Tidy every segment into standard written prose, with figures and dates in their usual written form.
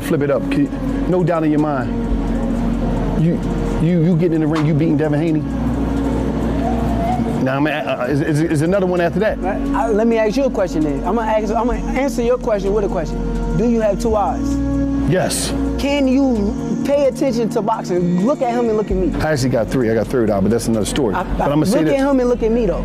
flip it up. No doubt in your mind. You getting in the ring, you beating Devin Haney. Now, is another one after that? Let me ask you a question then. I'm gonna answer your question with a question. Do you have two eyes? Yes. Can you pay attention to boxing? Look at him and look at me. I actually got three. I got third eye, but that's another story. But I'm gonna say look at him and look at me though.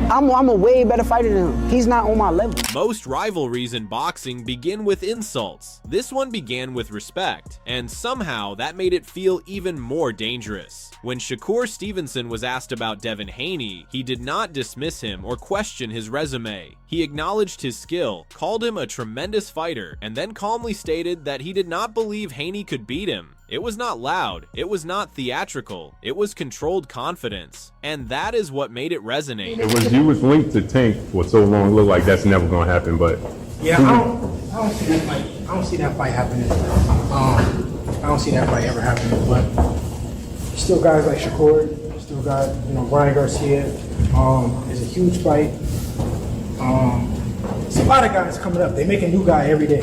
I'm a way better fighter than him. He's not on my level. Most rivalries in boxing begin with insults. This one began with respect, and somehow that made it feel even more dangerous. When Shakur Stevenson was asked about Devin Haney, he did not dismiss him or question his resume. He acknowledged his skill, called him a tremendous fighter, and then calmly stated that he did not believe Haney could beat him. It was not loud, it was not theatrical, it was controlled confidence, and that is what made it resonate. You was linked to Tank for so long, it looked like that's never gonna happen, but yeah, I don't see that fight. I don't see that fight happening. I don't see that fight ever happening. But still, guys like Shakur, still got Ryan Garcia. It's a huge fight. It's a lot of guys coming up. They make a new guy every day.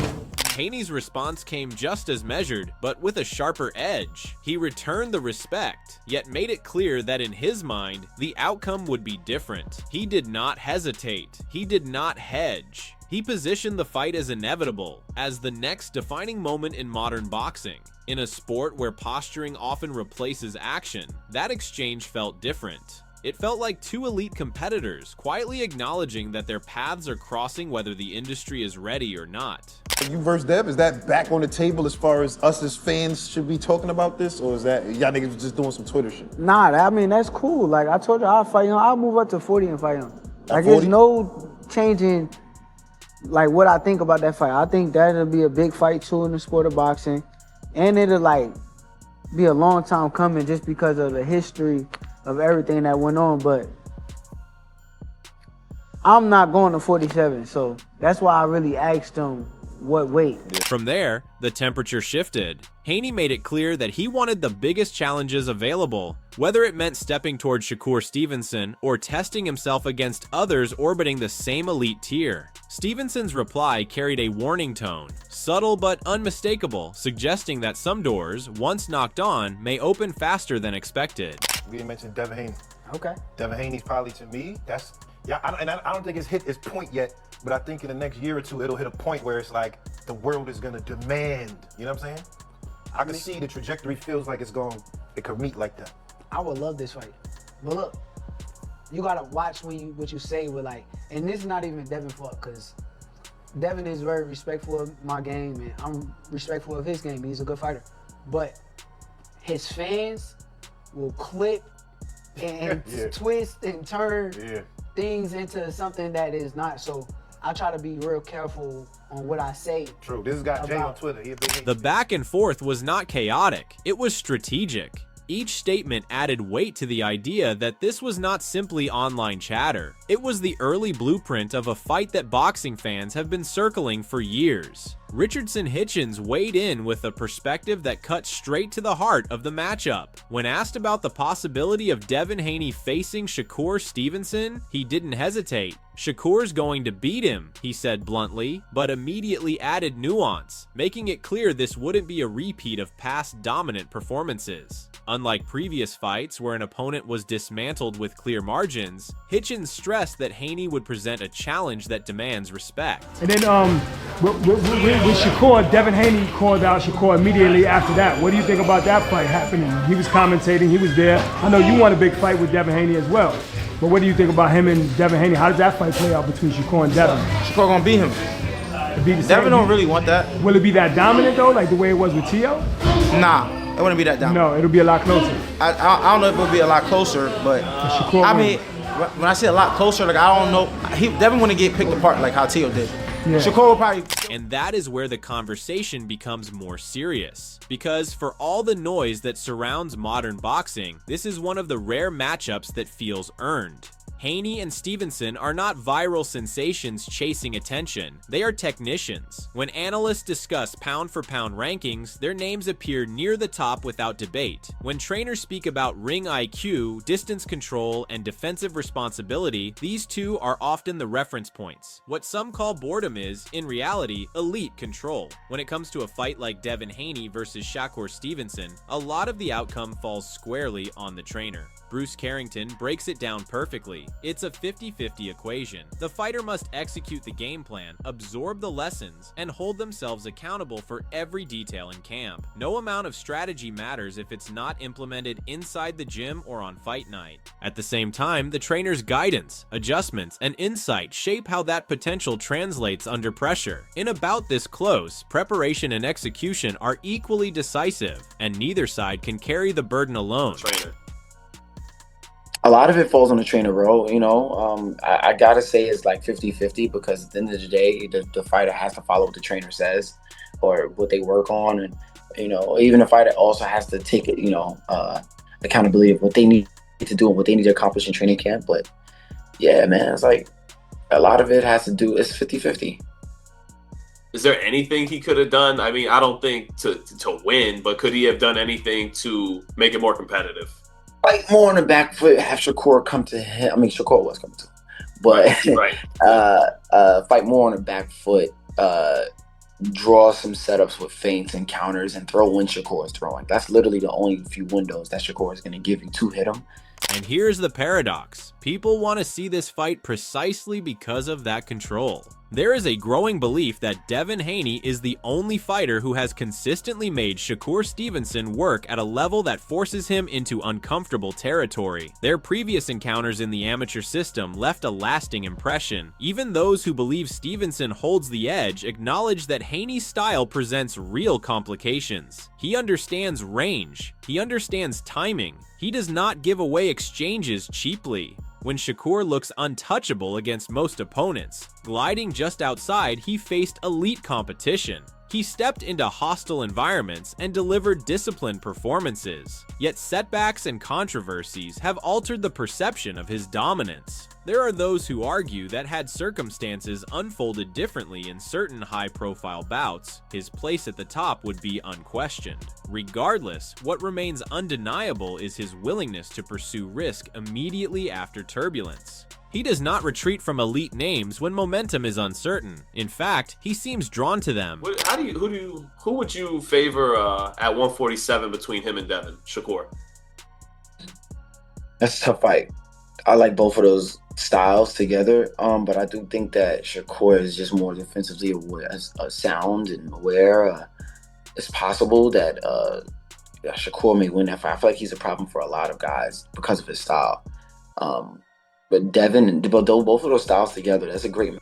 Haney's response came just as measured, but with a sharper edge. He returned the respect, yet made it clear that in his mind, the outcome would be different. He did not hesitate. He did not hedge. He positioned the fight as inevitable, as the next defining moment in modern boxing. In a sport where posturing often replaces action, that exchange felt different. It felt like two elite competitors quietly acknowledging that their paths are crossing whether the industry is ready or not. You versus Dev, is that back on the table as far as us as fans should be talking about this, or is that y'all niggas just doing some Twitter shit? Nah, I mean, that's cool. Like I told you, I'll fight him. I'll move up to 40 and fight him. Like there's no changing like what I think about that fight. I think that'll be a big fight too in the sport of boxing. And it'll like be a long time coming just because of the history of everything that went on, but I'm not going to 47, so that's why I really asked him what weight. From there, the temperature shifted. Haney made it clear that he wanted the biggest challenges available, whether it meant stepping toward Shakur Stevenson or testing himself against others orbiting the same elite tier. Stevenson's reply carried a warning tone, subtle but unmistakable, suggesting that some doors, once knocked on, may open faster than expected. We didn't mention Devin Haney. Okay. Devin Haney's probably, to me, I don't think it's hit its point yet, but I think in the next year or two, it'll hit a point where it's like the world is gonna demand, you know what I'm saying? I can see the trajectory feels like it could meet like that. I would love this fight. But look, you gotta watch what you say with like, and this is not even Devin fault, because Devin is very respectful of my game, and I'm respectful of his game. He's a good fighter. But his fans will clip and twist and turn things into something that is not. So I try to be real careful on what I say. True. This got Jay on Twitter. The back and forth was not chaotic. It was strategic. Each statement added weight to the idea that this was not simply online chatter. It was the early blueprint of a fight that boxing fans have been circling for years. Richardson Hitchens weighed in with a perspective that cut straight to the heart of the matchup. When asked about the possibility of Devin Haney facing Shakur Stevenson, he didn't hesitate. Shakur's going to beat him, he said bluntly, but immediately added nuance, making it clear this wouldn't be a repeat of past dominant performances. Unlike previous fights where an opponent was dismantled with clear margins, Hitchens stressed that Haney would present a challenge that demands respect. And then with Shakur, Devin Haney called out Shakur immediately after that. What do you think about that fight happening? He was commentating, he was there. I know you won a big fight with Devin Haney as well. But what do you think about him and Devin Haney? How does that fight play out between Shakur and Devin? Shakur gonna beat him. Devin don't really want that. Will it be that dominant though, like the way it was with Tio? Nah, it wouldn't be that dominant. No, it'll be a lot closer. I don't know if it'll be a lot closer, but I mean, when I say a lot closer, like I don't know, Devin wouldn't get picked apart like how Tio did. Yeah. Shakur will probably. And that is where the conversation becomes more serious. Because for all the noise that surrounds modern boxing, this is one of the rare matchups that feels earned. Haney and Stevenson are not viral sensations chasing attention. They are technicians. When analysts discuss pound-for-pound rankings, their names appear near the top without debate. When trainers speak about ring IQ, distance control, and defensive responsibility, these two are often the reference points. What some call boredom is, in reality, elite control. When it comes to a fight like Devin Haney versus Shakur Stevenson, a lot of the outcome falls squarely on the trainer. Bruce Carrington breaks it down perfectly. It's a 50-50 equation. The fighter must execute the game plan, absorb the lessons, and hold themselves accountable for every detail in camp. No amount of strategy matters if it's not implemented inside the gym or on fight night. At the same time, the trainer's guidance, adjustments, and insight shape how that potential translates under pressure. In a bout this close, preparation and execution are equally decisive, and neither side can carry the burden alone. A lot of it falls on the trainer, bro. You know, I gotta say it's like 50-50 because at the end of the day, the fighter has to follow what the trainer says or what they work on. And, you know, even the fighter also has to take it, you know, accountability of what they need to do and what they need to accomplish in training camp. But yeah, man, it's like a lot of it has to do, it's 50-50. Is there anything he could have done? I mean, I don't think to win, but could he have done anything to make it more competitive? Fight more on the back foot, have Shakur come to him. I mean, Shakur was coming to him. But right. Fight more on the back foot, draw some setups with feints and counters and throw when Shakur is throwing. That's literally the only few windows that Shakur is going to give you to hit him. And here's the paradox. People want to see this fight precisely because of that control. There is a growing belief that Devin Haney is the only fighter who has consistently made Shakur Stevenson work at a level that forces him into uncomfortable territory. Their previous encounters in the amateur system left a lasting impression. Even those who believe Stevenson holds the edge acknowledge that Haney's style presents real complications. He understands range. He understands timing. He does not give away exchanges cheaply. When Shakur looks untouchable against most opponents, gliding just outside, he faced elite competition. He stepped into hostile environments and delivered disciplined performances. Yet setbacks and controversies have altered the perception of his dominance. There are those who argue that had circumstances unfolded differently in certain high-profile bouts, his place at the top would be unquestioned. Regardless, what remains undeniable is his willingness to pursue risk immediately after turbulence. He does not retreat from elite names when momentum is uncertain. In fact, he seems drawn to them. Who would you favor at 147 between him and Devin? Shakur. That's a tough fight. I like both of those styles together, but I do think that Shakur is just more defensively aware, sound and aware. It's possible that Shakur may win that fight. I feel like he's a problem for a lot of guys because of his style. But Devin and both of those styles together, that's a great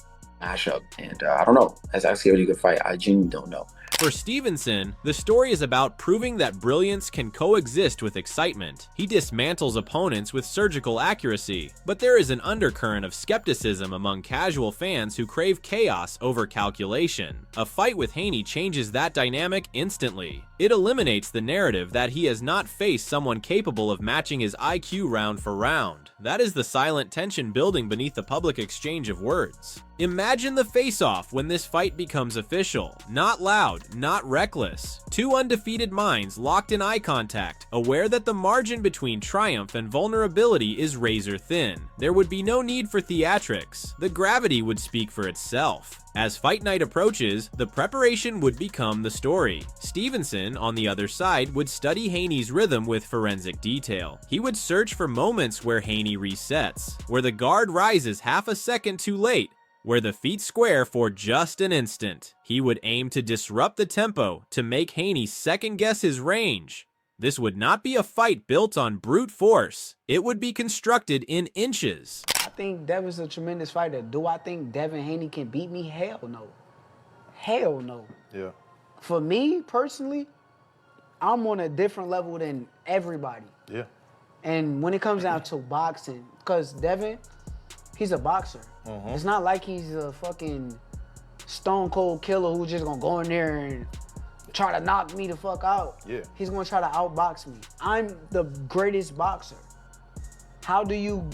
mashup. And I don't know. That's actually a really good fight. I genuinely don't know. For Stevenson, the story is about proving that brilliance can coexist with excitement. He dismantles opponents with surgical accuracy, but there is an undercurrent of skepticism among casual fans who crave chaos over calculation. A fight with Haney changes that dynamic instantly. It eliminates the narrative that he has not faced someone capable of matching his IQ round for round. That is the silent tension building beneath the public exchange of words. Imagine the face-off when this fight becomes official. Not loud, not reckless. Two undefeated minds locked in eye contact, aware that the margin between triumph and vulnerability is razor thin. There would be no need for theatrics. The gravity would speak for itself. As fight night approaches, the preparation would become the story. Stevenson, on the other side, would study Haney's rhythm with forensic detail. He would search for moments where Haney resets, where the guard rises half a second too late, where the feet square for just an instant. He would aim to disrupt the tempo, to make Haney second-guess his range. This would not be a fight built on brute force. It would be constructed in inches. I think Devin's a tremendous fighter. Do I think Devin Haney can beat me? Hell no. Hell no. Yeah. For me, personally, I'm on a different level than everybody. Yeah. And when it comes down to boxing, because Devin, he's a boxer. It's not like he's a fucking stone cold killer who's just gonna go in there and try to knock me the fuck out. Yeah. He's gonna try to outbox me. I'm the greatest boxer. How do you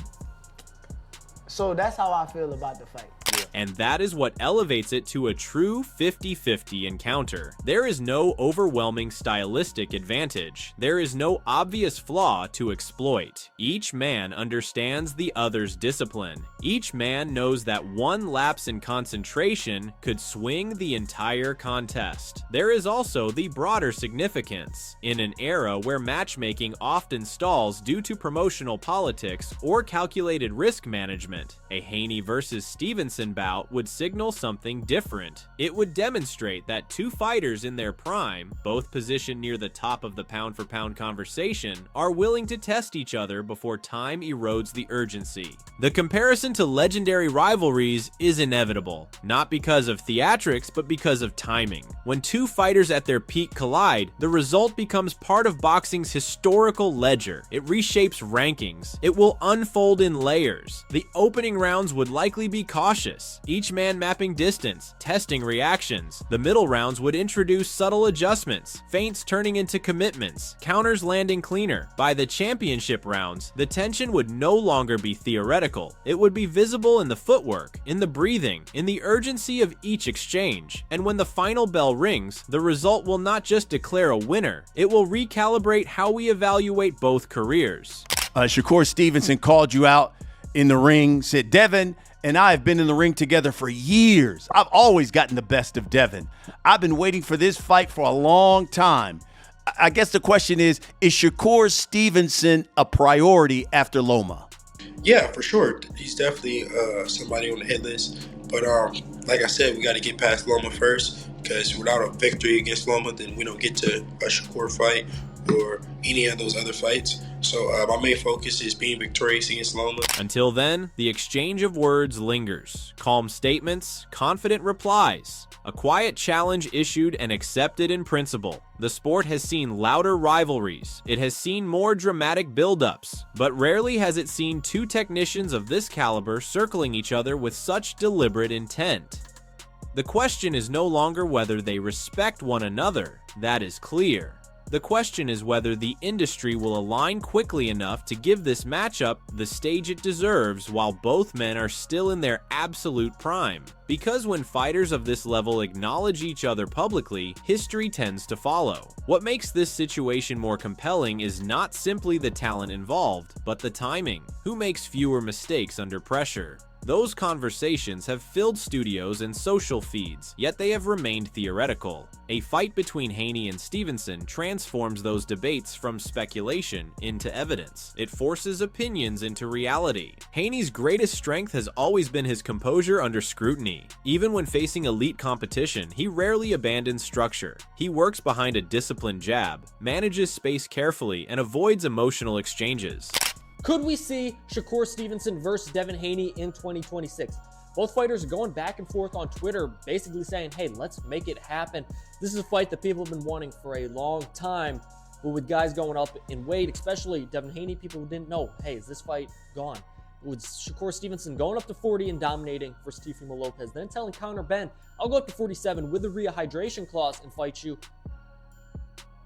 So that's how I feel about the fight. And that is what elevates it to a true 50-50 encounter. There is no overwhelming stylistic advantage. There is no obvious flaw to exploit. Each man understands the other's discipline. Each man knows that one lapse in concentration could swing the entire contest. There is also the broader significance. In an era where matchmaking often stalls due to promotional politics or calculated risk management, a Haney versus Stevenson bout would signal something different. It would demonstrate that two fighters in their prime, both positioned near the top of the pound-for-pound conversation, are willing to test each other before time erodes the urgency. The comparison to legendary rivalries is inevitable, not because of theatrics, but because of timing. When two fighters at their peak collide, the result becomes part of boxing's historical ledger. It reshapes rankings. It will unfold in layers. The opening rounds would likely be cautious, each man mapping distance, testing reactions. The middle rounds would introduce subtle adjustments, feints turning into commitments, counters landing cleaner. By the championship rounds, the tension would no longer be theoretical. It would be visible in the footwork, in the breathing, in the urgency of each exchange. And when the final bell rings, the result will not just declare a winner, it will recalibrate how we evaluate both careers. Shakur Stevenson called you out in the ring, said, Devin and I have been in the ring together for years. I've always gotten the best of Devin. I've been waiting for this fight for a long time. I guess the question is Shakur Stevenson a priority after Loma? Yeah, for sure. He's definitely somebody on the hit list. But like I said, we got to get past Loma first, because without a victory against Loma, then we don't get to a Shakur fight or any of those other fights. So my main focus is being victorious against Loma. Until then, the exchange of words lingers. Calm statements, confident replies. A quiet challenge issued and accepted in principle. The sport has seen louder rivalries. It has seen more dramatic buildups, but rarely has it seen two technicians of this caliber circling each other with such deliberate intent. The question is no longer whether they respect one another. That is clear. The question is whether the industry will align quickly enough to give this matchup the stage it deserves while both men are still in their absolute prime. Because when fighters of this level acknowledge each other publicly, history tends to follow. What makes this situation more compelling is not simply the talent involved, but the timing. Who makes fewer mistakes under pressure? Those conversations have filled studios and social feeds, yet they have remained theoretical. A fight between Haney and Stevenson transforms those debates from speculation into evidence. It forces opinions into reality. Haney's greatest strength has always been his composure under scrutiny. Even when facing elite competition, he rarely abandons structure. He works behind a disciplined jab, manages space carefully, and avoids emotional exchanges. Could we see Shakur Stevenson versus Devin Haney in 2026? Both fighters are going back and forth on Twitter, basically saying, hey, let's make it happen. This is a fight that people have been wanting for a long time, but with guys going up in weight, especially Devin Haney, people didn't know, hey, is this fight gone? With Shakur Stevenson going up to 40 and dominating for Teofimo Lopez, then telling Conor Ben, I'll go up to 47 with the rehydration clause and fight you.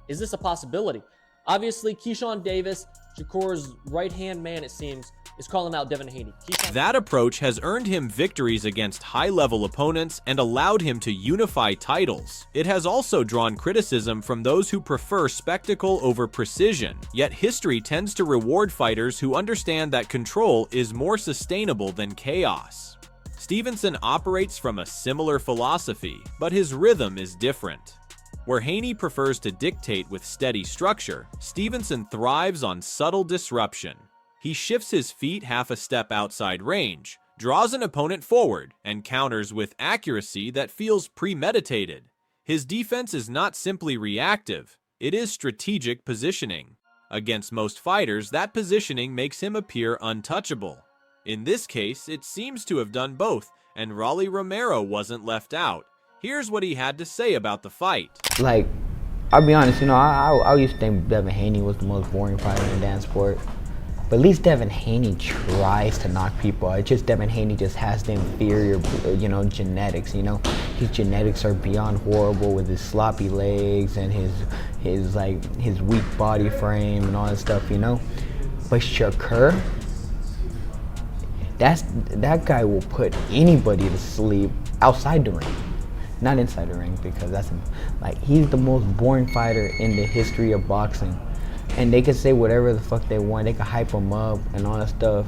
Is this a possibility? Obviously, Keyshawn Davis, Shakur's right-hand man, it seems, is calling out Devin Haney. That approach has earned him victories against high-level opponents and allowed him to unify titles. It has also drawn criticism from those who prefer spectacle over precision, yet history tends to reward fighters who understand that control is more sustainable than chaos. Stevenson operates from a similar philosophy, but his rhythm is different. Where Haney prefers to dictate with steady structure, Stevenson thrives on subtle disruption. He shifts his feet half a step outside range, draws an opponent forward, and counters with accuracy that feels premeditated. His defense is not simply reactive, it is strategic positioning. Against most fighters, that positioning makes him appear untouchable. In this case, it seems to have done both, and Rolly Romero wasn't left out. Here's what he had to say about the fight. Like, I'll be honest, I used to think Devin Haney was the most boring fighter in the dance sport. But at least Devin Haney tries to knock people out. It's just Devin Haney just has the inferior, genetics, His genetics are beyond horrible with his sloppy legs and his weak body frame and all that stuff, But Shakur, that guy will put anybody to sleep outside the ring, not inside the ring, because he's the most boring fighter in the history of boxing. And they can say whatever the fuck they want. They can hype him up and all that stuff,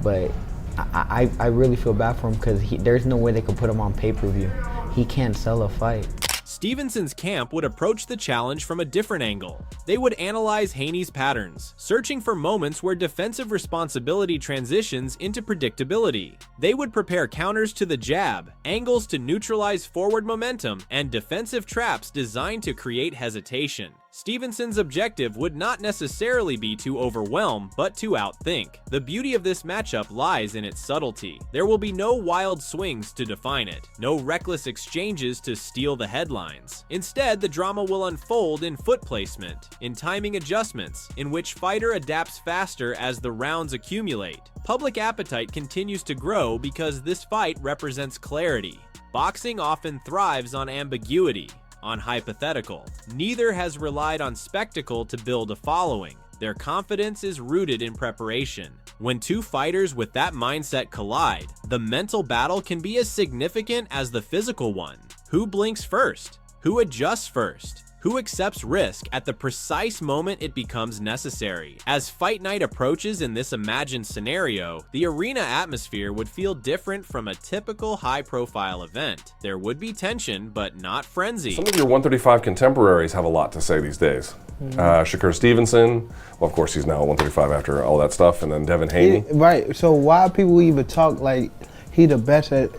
but I really feel bad for him because there's no way they could put him on pay-per-view. He can't sell a fight. Stevenson's camp would approach the challenge from a different angle. They would analyze Haney's patterns, searching for moments where defensive responsibility transitions into predictability. They would prepare counters to the jab, angles to neutralize forward momentum, and defensive traps designed to create hesitation. Stevenson's objective would not necessarily be to overwhelm, but to outthink. The beauty of this matchup lies in its subtlety. There will be no wild swings to define it, no reckless exchanges to steal the headlines. Instead, the drama will unfold in foot placement, in timing adjustments, in which fighter adapts faster as the rounds accumulate. Public appetite continues to grow because this fight represents clarity. Boxing often thrives on ambiguity, on hypothetical. Neither has relied on spectacle to build a following. Their confidence is rooted in preparation. When two fighters with that mindset collide, the mental battle can be as significant as the physical one. Who blinks first? Who adjusts first? Who accepts risk at the precise moment it becomes necessary? As fight night approaches in this imagined scenario, the arena atmosphere would feel different from a typical high-profile event. There would be tension, but not frenzy. Some of your 135 contemporaries have a lot to say these days. Shakur Stevenson, well, of course, he's now 135 after all that stuff, and then Devin Haney. Right, so why people even talk like he the best at,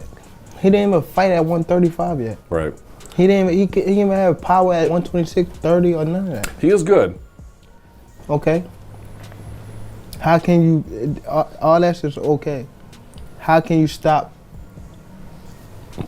he didn't even fight at 135 yet. Right. He didn't even have power at 126, 30, or none of that. He is good. Okay. How can you, all that's just okay. How can you stop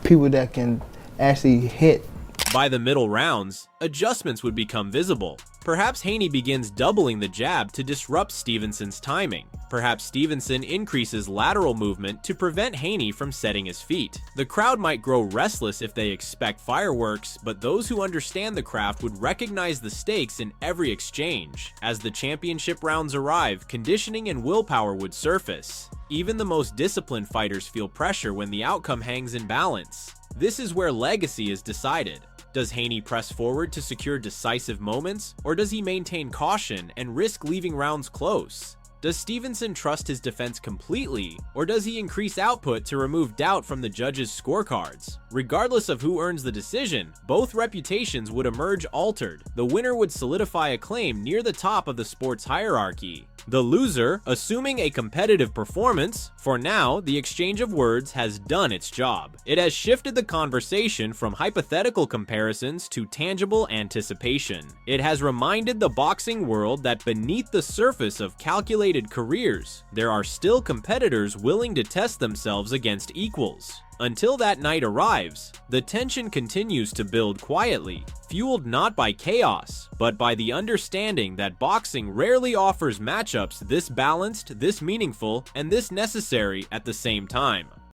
people that can actually hit? By the middle rounds, adjustments would become visible. Perhaps Haney begins doubling the jab to disrupt Stevenson's timing. Perhaps Stevenson increases lateral movement to prevent Haney from setting his feet. The crowd might grow restless if they expect fireworks, but those who understand the craft would recognize the stakes in every exchange. As the championship rounds arrive, conditioning and willpower would surface. Even the most disciplined fighters feel pressure when the outcome hangs in balance. This is where legacy is decided. Does Haney press forward to secure decisive moments, or does he maintain caution and risk leaving rounds close? Does Stevenson trust his defense completely, or does he increase output to remove doubt from the judges' scorecards? Regardless of who earns the decision, both reputations would emerge altered. The winner would solidify a claim near the top of the sport's hierarchy. The loser, assuming a competitive performance, for now, the exchange of words has done its job. It has shifted the conversation from hypothetical comparisons to tangible anticipation. It has reminded the boxing world that beneath the surface of calculated careers, there are still competitors willing to test themselves against equals. Until that night arrives, the tension continues to build quietly, fueled not by chaos, but by the understanding that boxing rarely offers matchups this balanced, this meaningful, and this necessary at the same time.